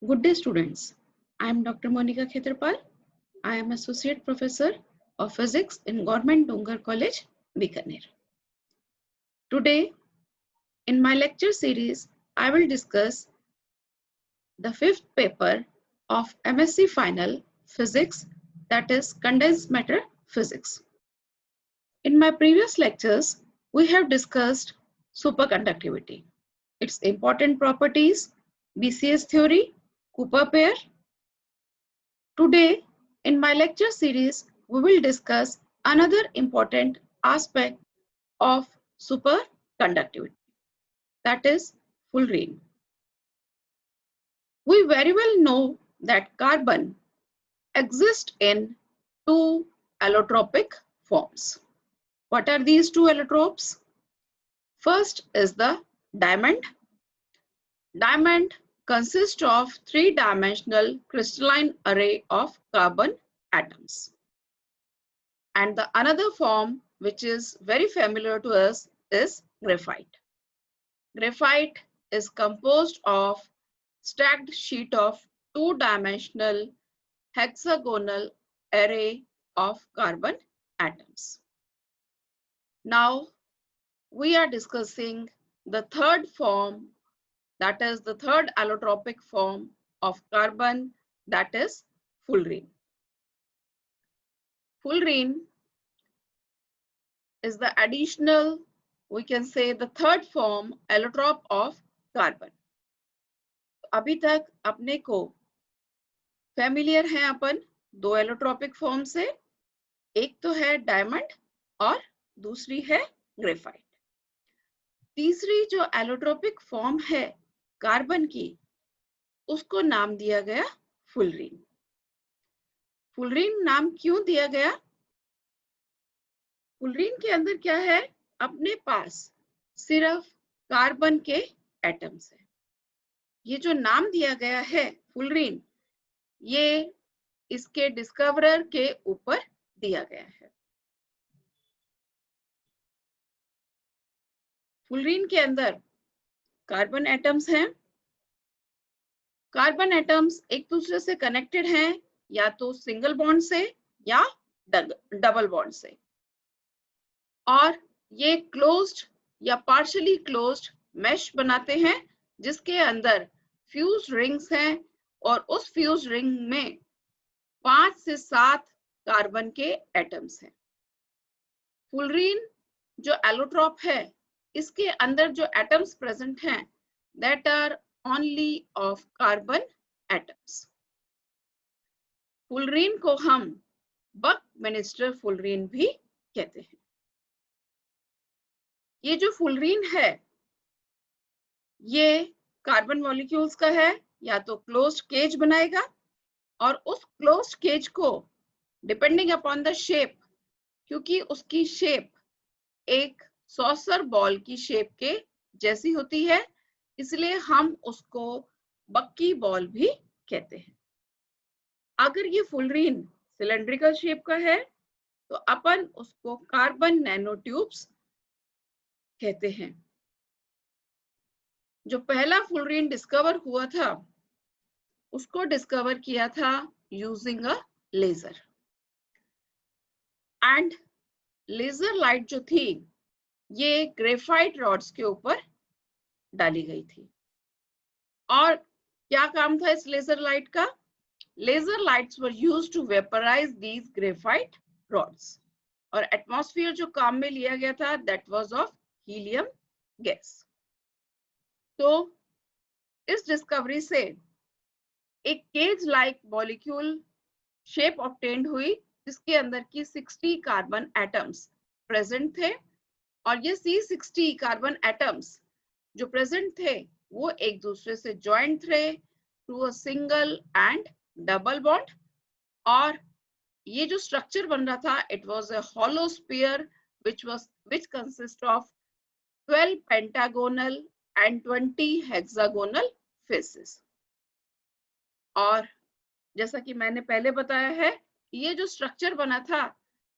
Good day, students. I am Dr. Monica Khetarpal. I am Associate Professor of Physics in Government Dongar College, Bikaner. Today, in my lecture series, I will discuss the fifth paper of MSc Final Physics, that is Condensed Matter Physics. In my previous lectures, we have discussed superconductivity, its important properties, BCS theory, Cooper pair. Today, in my lecture series, we will discuss another important aspect of superconductivity, that is fullerene. We very well know that carbon exists in two allotropic forms. What are these two allotropes? First is the diamond. Diamond consists of three-dimensional crystalline array of carbon atoms. And the another form, which is very familiar to us, is graphite. Graphite is composed of stacked sheet of two-dimensional hexagonal array of carbon atoms. Now, we are discussing the third form, that is the third allotropic form of carbon, that is fullerene. Fullerene is the additional, we can say the third form allotrope of carbon. अभी तक अपने को familiar हैं अपन दो allotropic form से, एक तो है डायमंड और दूसरी है ग्रेफाइट. तीसरी जो एलोट्रोपिक फॉर्म है कार्बन की, उसको नाम दिया गया फुलरीन. फुलरीन नाम क्यों दिया गया? फुलरीन के अंदर क्या है? अपने पास सिर्फ कार्बन के एटम्स है. ये जो नाम दिया गया है फुलरीन, ये इसके डिस्कवरर के ऊपर दिया गया है. फुलरीन के अंदर कार्बन एटम्स हैं. कार्बन एटम्स एक दूसरे से कनेक्टेड हैं, या तो सिंगल बॉन्ड से या डबल बॉन्ड से, और ये क्लोज्ड या पार्शियली क्लोज्ड मैश बनाते हैं, जिसके अंदर फ्यूज रिंग्स हैं, और उस फ्यूज रिंग में 5 से 7 कार्बन के एटम्स हैं. फुलरीन जो एलोट्रोप है, इसके अंदर जो एटम्स प्रेजेंट हैं, that are only of carbon atoms. Fullerene को हम बकमिनिस्टर फुलरीन भी कहते हैं. ये जो फुलरीन है, ये कार्बन मॉलिक्यूल्स का है, या तो क्लोज्ड केज बनाएगा, और उस क्लोज्ड केज को डिपेंडिंग अपॉन द शेप, क्योंकि उसकी शेप एक सॉसर बॉल की शेप के जैसी होती है, इसलिए हम उसको बक्की बॉल भी कहते हैं. अगर ये फुलरीन सिलेंड्रिकल शेप का है, तो अपन उसको कार्बन नैनो ट्यूब्स कहते हैं. जो पहला फुलरीन डिस्कवर हुआ था, उसको डिस्कवर किया था using a laser. And laser light जो थी, ये ग्रेफाइट रॉड्स के ऊपर डाली गई थी. और क्या काम था इस लेजर लाइट का? Laser lights were used to vaporize these graphite rods, और एटमॉस्फेयर जो काम में लिया गया था, that was of helium gas. तो इस डिस्कवरी से एक cage like molecule shape obtained हुई, जिसके अंदर की 60 कार्बन एटम्स प्रेजेंट थे, और ये C60 कार्बन एटम्स जो प्रेजेंट थे, वो एक दूसरे से ज्वाइंट थे through a single and double bond. और ये जो स्ट्रक्चर बन रहा था, it was a hollow sphere which consists of 12 pentagonal and 20 hexagonal faces. और जैसा कि मैंने पहले बताया है, ये जो स्ट्रक्चर बना था,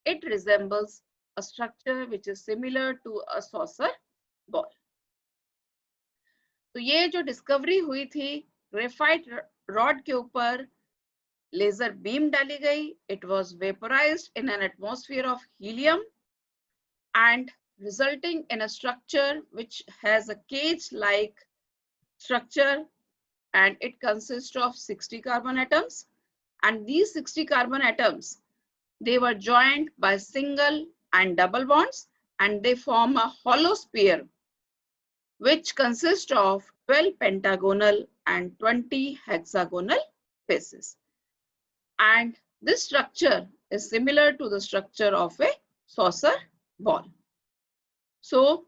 it resembles a structure which is similar to a saucer ball. तो ये जो डिस्कवरी हुई थी ग्रेफाइट रॉड के ऊपर लेजर बीम डाली गई. It was vaporized in an atmosphere of helium and resulting in a structure which has a cage-like structure, and it consists of 60 carbon atoms. And these 60 carbon atoms, they were joined by single and double bonds, and they form a hollow sphere which consists of 12 pentagonal and 20 hexagonal faces. And this structure is similar to the structure of a saucer ball. So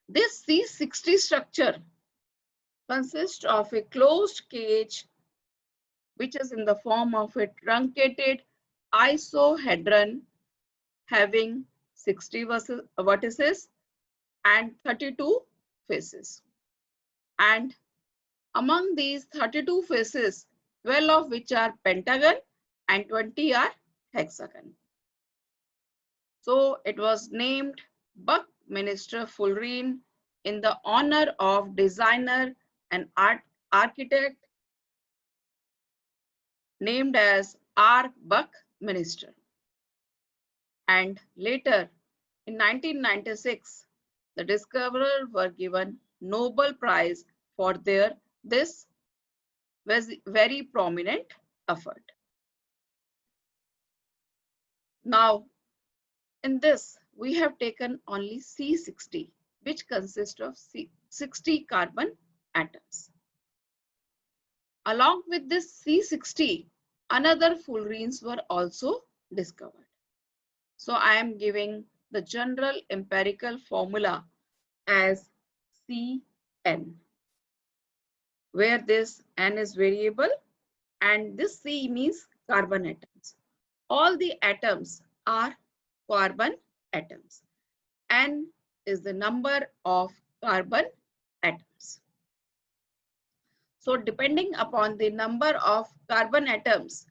this C60 structure consists of a closed cage which is in the form of a truncated isohedron having 60 vertices and 32 faces. And among these 32 faces, 12 of which are pentagon and 20 are hexagon. So it was named Buckminster Fullerene in the honor of designer and architect named as R. Buckminster. And later in 1996, the discoverers were given Nobel Prize for this very prominent effort. Now, in this, we have taken only C60, which consists of 60 carbon atoms. Along with this C60, another fullerenes were also discovered. So I am giving the general empirical formula as Cn, where this N is variable and this C means carbon atoms. All the atoms are carbon atoms. N is the number of carbon atoms. So depending upon the number of carbon atoms,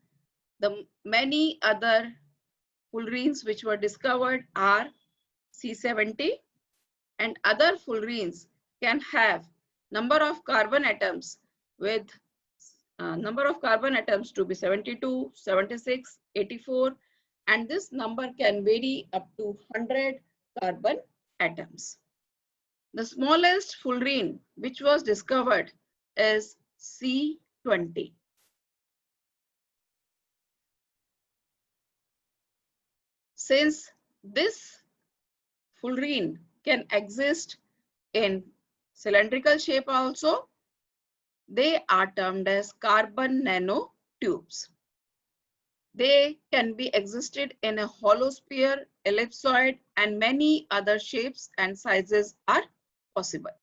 the many other fullerenes which were discovered are C70, and other fullerenes can have number of carbon atoms with number of carbon atoms to be 72, 76, 84, and this number can vary up to 100 carbon atoms. The smallest fullerene which was discovered is C20. Since this fullerene can exist in cylindrical shape also, they are termed as carbon nanotubes. They can be existed in a hollow sphere, ellipsoid, and many other shapes and sizes are possible.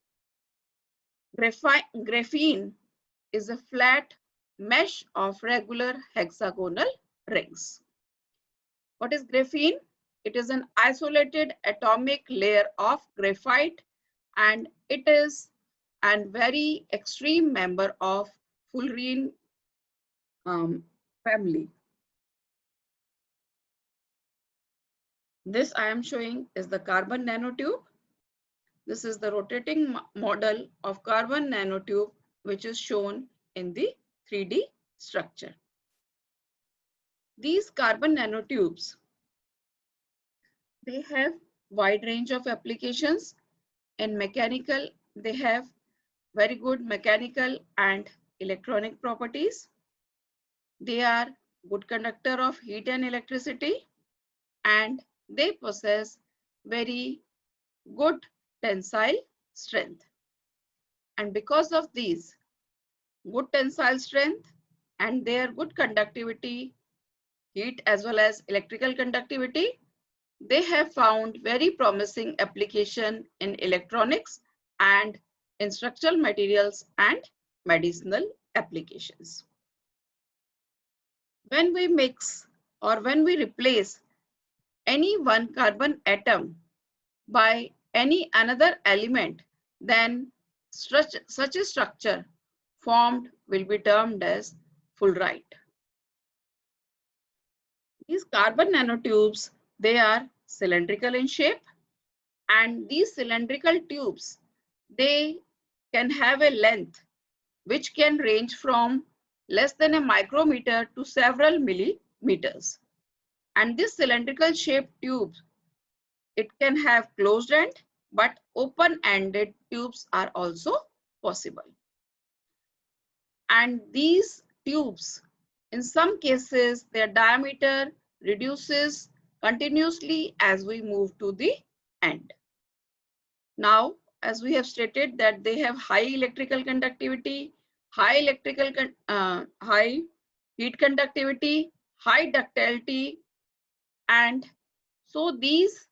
Graphene is a flat mesh of regular hexagonal rings. What is graphene? It is an isolated atomic layer of graphite, and it is a very extreme member of fullerene family. This I am showing is the carbon nanotube. This is the rotating model of carbon nanotube, which is shown in the 3D structure. These carbon nanotubes, they have wide range of applications. In mechanical, they have very good mechanical and electronic properties. They are good conductor of heat and electricity, and they possess very good tensile strength. And because of these good tensile strength and their good conductivity, heat as well as electrical conductivity, they have found very promising application in electronics and in structural materials and medicinal applications. When we mix or when we replace any one carbon atom by any another element, then such a structure formed will be termed as fullerite. These carbon nanotubes, they are cylindrical in shape, and these cylindrical tubes, they can have a length which can range from less than a micrometer to several millimeters. And this cylindrical shaped tube, it can have closed end, but open-ended tubes are also possible. And these tubes, in some cases, their diameter reduces continuously as we move to the end. Now, as we have stated that they have high electrical conductivity, high heat conductivity, high ductility, and so these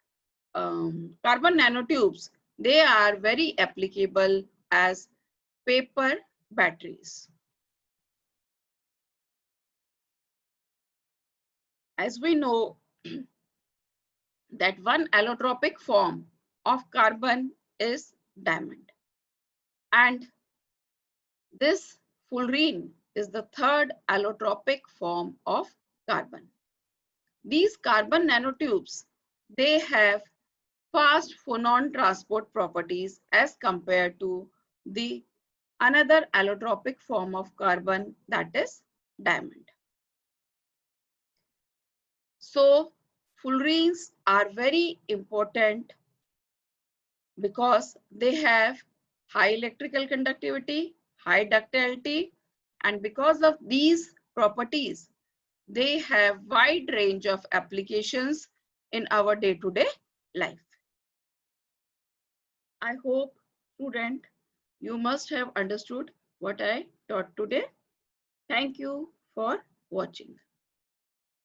carbon nanotubes, they are very applicable as paper batteries. As we know that one allotropic form of carbon is diamond, and this fullerene is the third allotropic form of carbon. These carbon nanotubes, they have fast phonon transport properties as compared to the another allotropic form of carbon, that is diamond. So fullerenes are very important because they have high electrical conductivity, high ductility, and because of these properties, they have wide range of applications in our day-to-day life. I hope, student, you must have understood what I taught today. Thank you for watching.